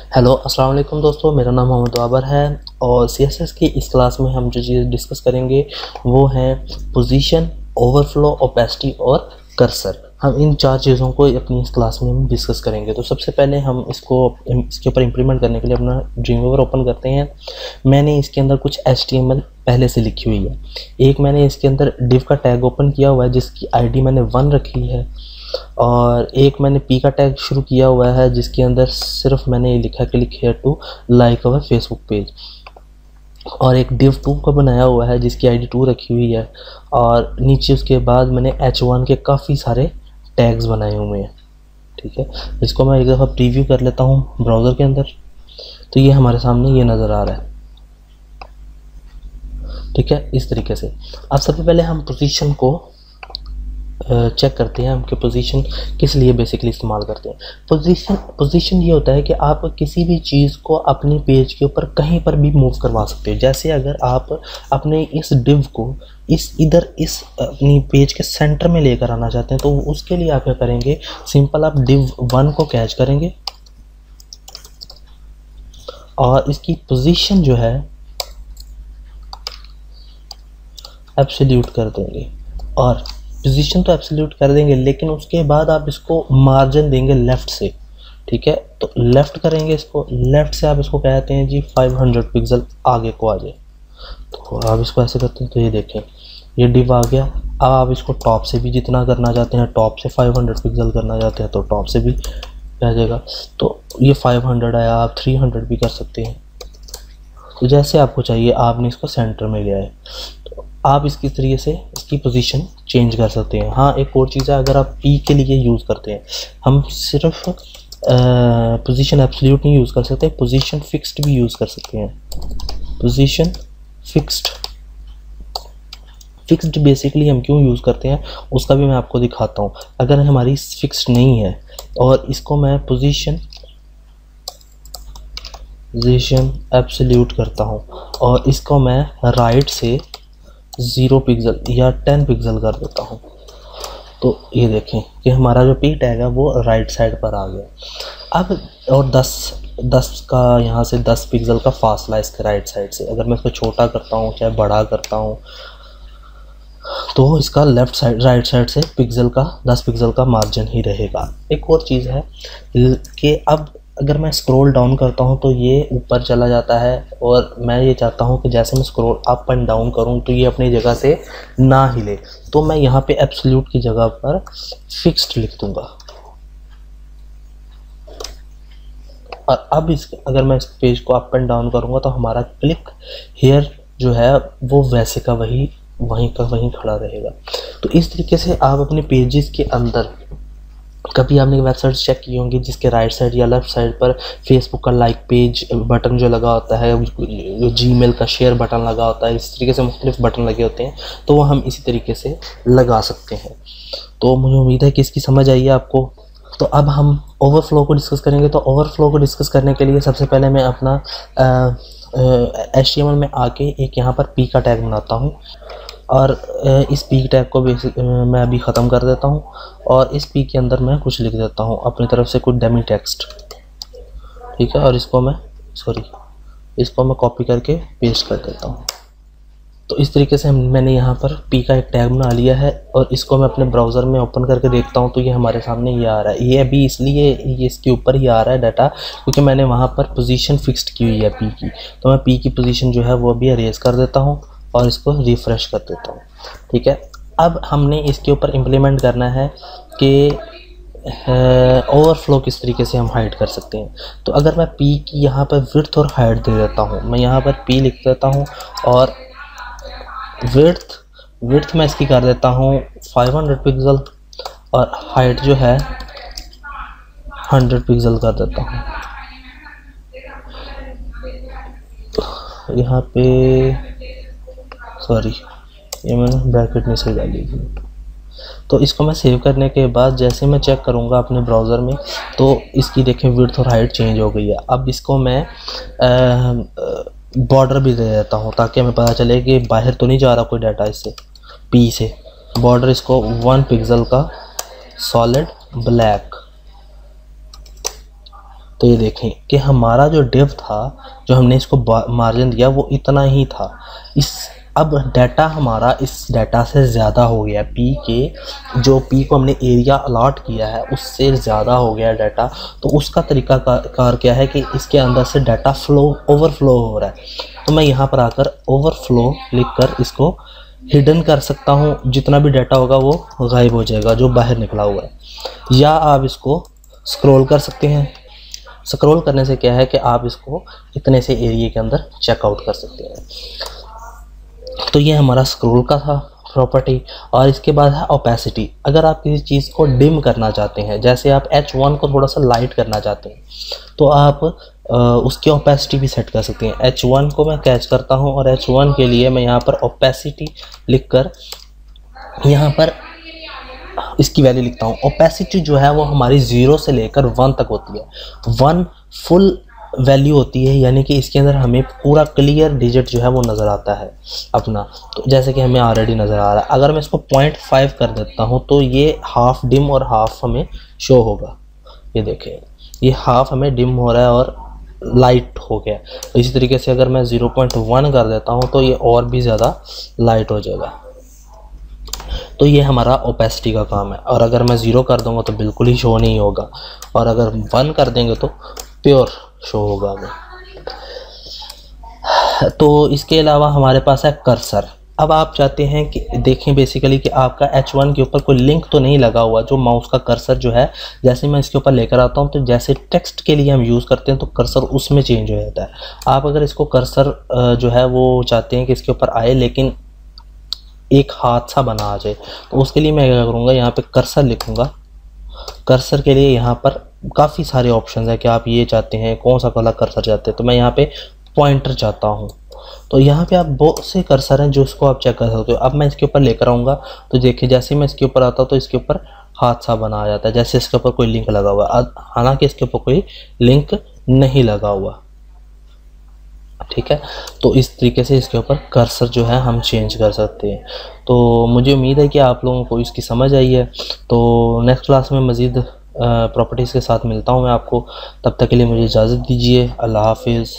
Hello अस्सलाम वालेकुम दोस्तों, मेरा नाम मोहम्मद बाबर है और सीएसएस की इस क्लास में हम जो चीज़ डिस्कस करेंगे वो है पोजीशन, ओवरफ्लो, ओपेसिटी और कर्सर। हम इन चार चीज़ों को अपनी इस क्लास में हम डिस्कस करेंगे। तो सबसे पहले हम इसके ऊपर इम्प्लीमेंट करने के लिए अपना ड्रीमवीवर ओपन करते हैं। मैंने इसके अंदर कुछ HTML पहले से लिखी हुई है। एक मैंने इसके अंदर div का टैग ओपन किया हुआ है जिसकी ID मैंने 1 रखी है, और एक मैंने पी का टैग शुरू किया हुआ है जिसके अंदर सिर्फ मैंने ये लिखा click here to like our Facebook page, और एक div 2 का बनाया हुआ है जिसकी ID 2 रखी हुई है, और नीचे उसके बाद मैंने H1 के काफ़ी सारे टैग्स बनाए हुए हैं। ठीक है, इसको मैं एक दफ़ा प्रीव्यू कर लेता हूँ ब्राउज़र के अंदर। तो ये हमारे सामने ये नज़र आ रहा है। ठीक है, इस तरीके से। अब सबसे पहले हम पोजीशन को चेक करते हैं, हम कि पोजीशन किस लिए बेसिकली इस्तेमाल करते हैं। पोजीशन ये होता है कि आप किसी भी चीज़ को अपने पेज के ऊपर कहीं पर भी मूव करवा सकते हो। जैसे अगर आप अपने इस डिव को इस अपनी पेज के सेंटर में लेकर आना चाहते हैं तो उसके लिए आप क्या करेंगे, सिंपल आप div 1 को कैच करेंगे और इसकी पोजीशन जो है एब्सोल्यूट कर देंगे। और पोजीशन तो एब्सोल्यूट कर देंगे, लेकिन उसके बाद आप इसको मार्जिन देंगे लेफ़्ट से। ठीक है, तो लेफ़्ट करेंगे इसको, लेफ़्ट से आप इसको कहते हैं जी 500 पिक्सल आगे को आ जाए। तो आप इसको ऐसे करते हैं तो ये देखें ये डिव आ गया। अब आप इसको टॉप से भी जितना करना चाहते हैं, टॉप से 500 पिक्सल करना चाहते हैं तो टॉप से भी आ जाएगा। तो ये 500 आया, आप 300 भी कर सकते हैं। तो जैसे आपको चाहिए, आपने इसको सेंटर में लिया है तो आप इसकी तरीके से इसकी पोजीशन चेंज कर सकते हैं। हाँ, एक और चीज़ है, अगर आप पी के लिए यूज़ करते हैं, हम सिर्फ पोजीशन एब्सोल्यूट नहीं यूज़ कर सकते, पोजीशन फिक्स्ड भी यूज़ कर सकते हैं। पोजीशन फिक्स्ड बेसिकली हम क्यों यूज़ करते हैं उसका भी मैं आपको दिखाता हूँ। अगर हमारी फिक्स्ड नहीं है और इसको मैं पोजीशन एब्सोल्यूट करता हूँ और इसको मैं राइट से 0 पिक्सल या 10 पिक्सल कर देता हूँ, तो ये देखें कि हमारा जो पी टैग है वो राइट साइड पर आ गया। अब और 10 का यहाँ से 10 पिक्सल का फासला इसके राइट साइड से। अगर मैं इसको छोटा करता हूँ चाहे बड़ा करता हूँ तो इसका राइट साइड से 10 पिक्सल का मार्जिन ही रहेगा। एक और चीज़ है कि अब अगर मैं स्क्रॉल डाउन करता हूं तो ये ऊपर चला जाता है, और मैं ये चाहता हूं कि जैसे मैं स्क्रॉल अप एंड डाउन करूं तो ये अपनी जगह से ना हिले। तो मैं यहाँ पे एब्सोल्यूट की जगह पर फिक्स्ड लिख दूंगा। और अब अगर मैं इस पेज को अप एंड डाउन करूंगा तो हमारा क्लिक हेयर जो है वो वैसे का वहीं का वहीं खड़ा रहेगा। तो इस तरीके से आप अपने पेजेस के अंदर, कभी आपने वेबसाइट चेक की होंगी जिसके राइट साइड या लेफ्ट साइड पर फेसबुक का लाइक पेज बटन जो लगा होता है, जो जीमेल का शेयर बटन लगा होता है, इस तरीके से मुख्तलिफ बटन लगे होते हैं, तो वो हम इसी तरीके से लगा सकते हैं। तो मुझे उम्मीद है कि इसकी समझ आई है आपको। तो अब हम ओवरफ्लो को डिस्कस करेंगे। तो ओवरफ्लो को डिस्कस करने के लिए सबसे पहले मैं अपना HTML में आके एक यहाँ पर पी का टैग बनाता हूँ, और इस पी टैग को मैं अभी ख़त्म कर देता हूँ, और इस पी के अंदर मैं कुछ लिख देता हूँ अपनी तरफ से, कुछ डेमी टेक्स्ट। ठीक है, और इसको मैं कॉपी करके पेस्ट कर देता हूँ। तो इस तरीके से मैंने यहाँ पर पी का एक टैग बना लिया है, और इसको मैं अपने ब्राउज़र में ओपन करके देखता हूँ तो ये हमारे सामने ये आ रहा है। ये अभी इसलिए ये इसके ऊपर ही आ रहा है डाटा क्योंकि मैंने वहाँ पर पोजीशन फिक्स्ड की हुई है पी की। तो मैं पी की पोजीशन जो है वो अभी अरेज कर देता हूँ और इसको रिफ़्रेश कर देता हूँ। ठीक है, अब हमने इसके ऊपर इम्प्लीमेंट करना है कि ओवरफ्लो किस तरीके से हम हाइड कर सकते हैं। तो अगर मैं पी की यहाँ पर विड्थ और हाइट दे देता हूँ, मैं यहाँ पर पी लिख देता हूँ और विड्थ मैं इसकी कर देता हूँ 500 पिक्सल, और हाइट जो है 100 पिक्सल कर देता हूँ। यहाँ पे ये मैंने ब्रैकेट में सही डाली थी। तो इसको मैं सेव करने के बाद जैसे मैं चेक करूँगा अपने ब्राउज़र में तो इसकी देखें विड्थ और हाइट चेंज हो गई है। अब इसको मैं बॉर्डर भी दे देता हूँ ताकि हमें पता चले कि बाहर तो नहीं जा रहा कोई डाटा इससे, पी से। बॉर्डर इसको 1 पिक्सल का सॉलिड ब्लैक, तो ये देखें कि हमारा जो डिव था, जो हमने इसको मार्जिन दिया वो इतना ही था। अब डाटा हमारा इस डाटा से ज़्यादा हो गया, पी के जो पी को हमने एरिया अलॉट किया है उससे ज़्यादा हो गया डाटा। तो उसका तरीका कार क्या है कि इसके अंदर से डाटा ओवरफ्लो हो रहा है। तो मैं यहाँ पर आकर ओवरफ्लो लिख कर इसको हिडन कर सकता हूँ, जितना भी डाटा होगा वो गायब हो जाएगा जो बाहर निकला हुआ है। या आप इसको स्क्रॉल कर सकते हैं। स्क्रॉल करने से क्या है कि आप इसको इतने से एरिया के अंदर चेकआउट कर सकते हैं। तो ये हमारा स्क्रॉल का था प्रॉपर्टी। और इसके बाद है ओपेसिटी। अगर आप किसी चीज़ को डिम करना चाहते हैं, जैसे आप H1 को थोड़ा सा लाइट करना चाहते हैं, तो आप उसकी ओपेसिटी भी सेट कर सकते हैं। H1 को मैं कैच करता हूं और H1 के लिए मैं यहाँ पर ओपेसिटी लिखकर यहाँ पर इसकी वैल्यू लिखता हूँ। ओपेसिटी जो है वो हमारी 0 से लेकर 1 तक होती है। 1 फुल वैल्यू होती है, यानी कि इसके अंदर हमें पूरा क्लियर डिजिट जो है वो नज़र आता है अपना। तो जैसे कि हमें ऑलरेडी नज़र आ रहा है। अगर मैं इसको 0.5 कर देता हूँ तो ये हाफ डिम और हाफ हमें शो होगा। ये देखें, ये हाफ हमें डिम हो रहा है और लाइट हो गया। तो इसी तरीके से अगर मैं 0.1 कर देता हूँ तो ये और भी ज़्यादा लाइट हो जाएगा। तो ये हमारा ओपेसिटी का काम है। और अगर मैं 0 कर दूंगा तो बिल्कुल ही शो नहीं होगा, और अगर 1 कर देंगे तो प्योर शो होगा हमें। तो इसके अलावा हमारे पास है कर्सर। अब आप चाहते हैं कि देखें बेसिकली कि आपका H1 के ऊपर कोई लिंक तो नहीं लगा हुआ। जो माउस का कर्सर जो है, जैसे मैं इसके ऊपर लेकर आता हूं तो जैसे टेक्स्ट के लिए हम यूज़ करते हैं तो कर्सर उसमें चेंज हो जाता है। आप अगर इसको कर्सर जो है वो चाहते हैं कि इसके ऊपर आए लेकिन एक हाथ सा बना आ जाए, तो उसके लिए मैं क्या करूँगा, यहाँ पे कर्सर लिखूँगा। कर्सर के लिए यहाँ पर काफ़ी सारे ऑप्शन है कि आप ये चाहते हैं कौन सा वाला कर्सर चाहते हैं। तो मैं यहाँ पे पॉइंटर चाहता हूँ। तो यहाँ पे आप बहुत से कर्सर हैं जो इसको आप चेक कर सकते हो। अब मैं इसके ऊपर लेकर आऊँगा तो देखिए जैसे मैं इसके ऊपर आता हूँ तो इसके ऊपर हाथ सा बना आ जाता है, जैसे इसके ऊपर कोई लिंक लगा हुआ। हालांकि इसके ऊपर कोई लिंक नहीं लगा हुआ, ठीक है। तो इस तरीके से इसके ऊपर कर्सर जो है हम चेंज कर सकते हैं। तो मुझे उम्मीद है कि आप लोगों को इसकी समझ आई है। तो नेक्स्ट क्लास में मज़ीद प्रॉपर्टीज़ के साथ मिलता हूँ मैं आपको। तब तक के लिए मुझे इजाज़त दीजिए। अल्लाह हाफिज़।